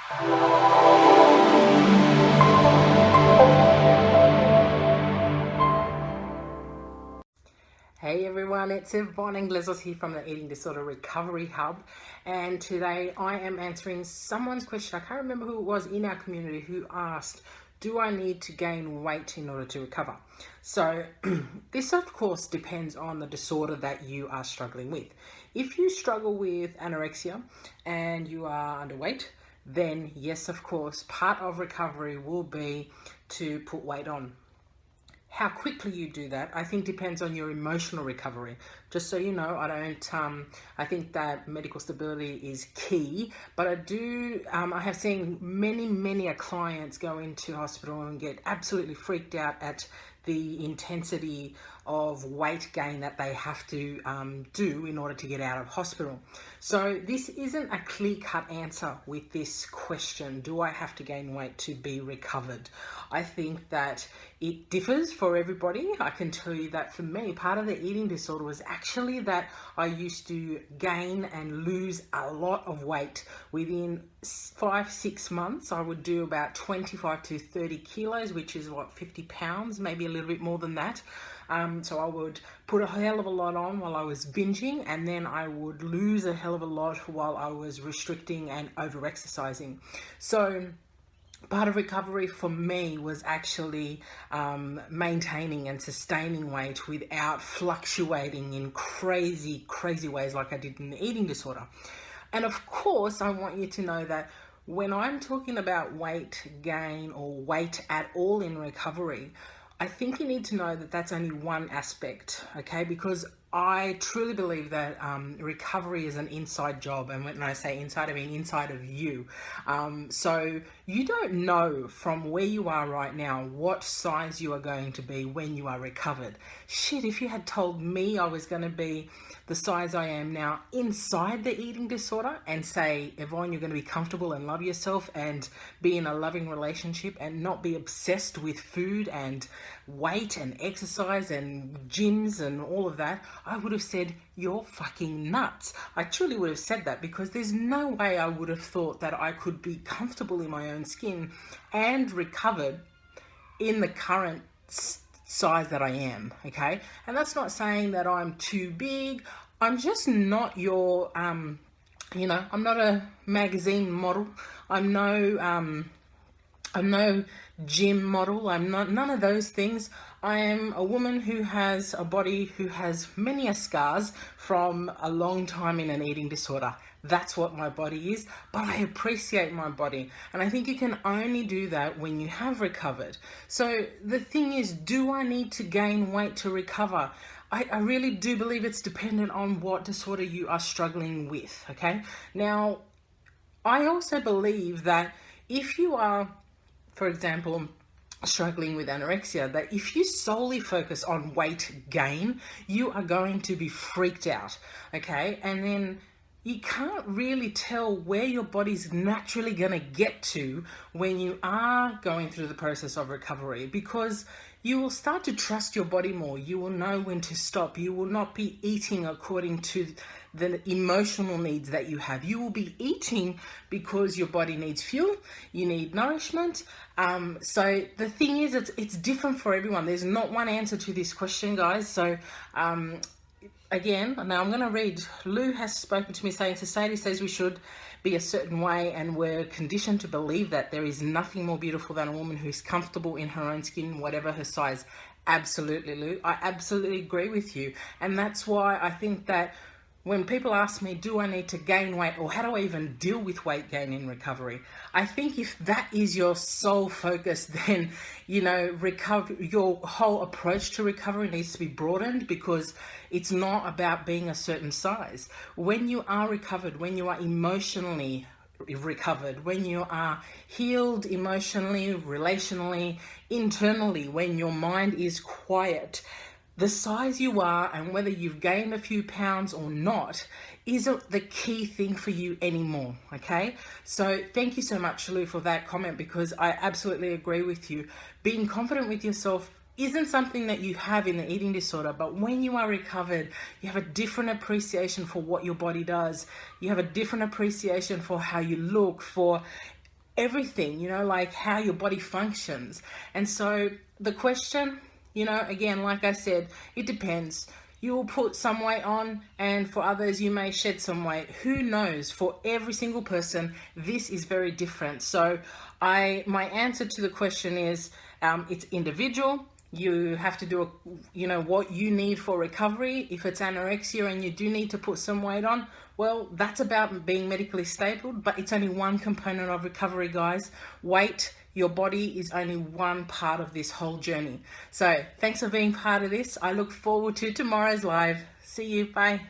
Hey everyone, it's Yvonne Inglesas here from the Eating Disorder Recovery Hub, and today I am answering someone's question. I can't remember who it was in our community who asked, do I need to gain weight in order to recover? So this of course depends on the disorder that you are struggling with. If you struggle with anorexia and you are underweight, then yes, of course, part of recovery will be to put weight on. How quickly you do that, I think, depends on your emotional recovery. Just so you know, I think that medical stability is key, but I have seen many clients go into hospital and get absolutely freaked out at the intensity of weight gain that they have to do in order to get out of hospital. So this isn't a clear-cut answer with this question, do I have to gain weight to be recovered? I think that it differs for everybody. I can tell you that for me, part of the eating disorder was actually that I used to gain and lose a lot of weight. Within 5-6 months, I would do about 25 to 30 kilos, which is what, 50 pounds, maybe a little bit more than that. So I would put a hell of a lot on while I was binging, and then I would lose a hell of a lot while I was restricting and over-exercising. So part of recovery for me was actually maintaining and sustaining weight without fluctuating in crazy ways like I did in the eating disorder. And of course, I want you to know that when I'm talking about weight gain or weight at all in recovery, I think you need to know that that's only one aspect, okay? Because I truly believe that recovery is an inside job. And when I say inside, I mean inside of you. So you don't know from where you are right now what size you are going to be when you are recovered. Shit, if you had told me I was going to be the size I am now inside the eating disorder and say, Yvonne, you're going to be comfortable and love yourself and be in a loving relationship and not be obsessed with food and weight and exercise and gyms and all of that, I would have said, you're fucking nuts. I truly would have said that, because there's no way I would have thought that I could be comfortable in my own skin and recovered in the current size that I am, okay? And that's not saying that I'm too big. I'm just not your, I'm not a magazine model. I'm no gym model. I'm not none of those things. I am a woman who has a body who has many scars from a long time in an eating disorder. That's what my body is, but I appreciate my body. And I think you can only do that when you have recovered. So the thing is, do I need to gain weight to recover? I really do believe it's dependent on what disorder you are struggling with, okay? Now, I also believe that if you are, for example, struggling with anorexia, that if you solely focus on weight gain, you are going to be freaked out, okay? And then you can't really tell where your body's naturally going to get to when you are going through the process of recovery, because you will start to trust your body more. You will know when to stop. You will not be eating according to the emotional needs that you have. You will be eating because your body needs fuel, you need nourishment. So the thing is, it's different for everyone. There's not one answer to this question, guys. So again, now I'm going to read. Lou has spoken to me saying society says we should be a certain way, and we're conditioned to believe that there is nothing more beautiful than a woman who's comfortable in her own skin, whatever her size. Absolutely, Lou. I absolutely agree with you. And that's why I think that when people ask me, do I need to gain weight, or how do I even deal with weight gain in recovery? I think if that is your sole focus, then, your whole approach to recovery needs to be broadened, because it's not about being a certain size. When you are recovered, when you are emotionally recovered, when you are healed emotionally, relationally, internally, when your mind is quiet, the size you are and whether you've gained a few pounds or not isn't the key thing for you anymore, okay? So thank you so much, Lou, for that comment, because I absolutely agree with you. Being confident with yourself isn't something that you have in the eating disorder, but when you are recovered, you have a different appreciation for what your body does. You have a different appreciation for how you look, for everything, you know, like how your body functions. And so the question, you know, again, like I said, it depends. You will put some weight on, and for others you may shed some weight. Who knows? For every single person, this is very different. So my answer to the question is, it's individual. You have to do you know, what you need for recovery. If it's anorexia and you do need to put some weight on, well, that's about being medically stable, but it's only one component of recovery, guys. Weight, your body, is only one part of this whole journey. So thanks for being part of this. I look forward to tomorrow's live. See you. Bye.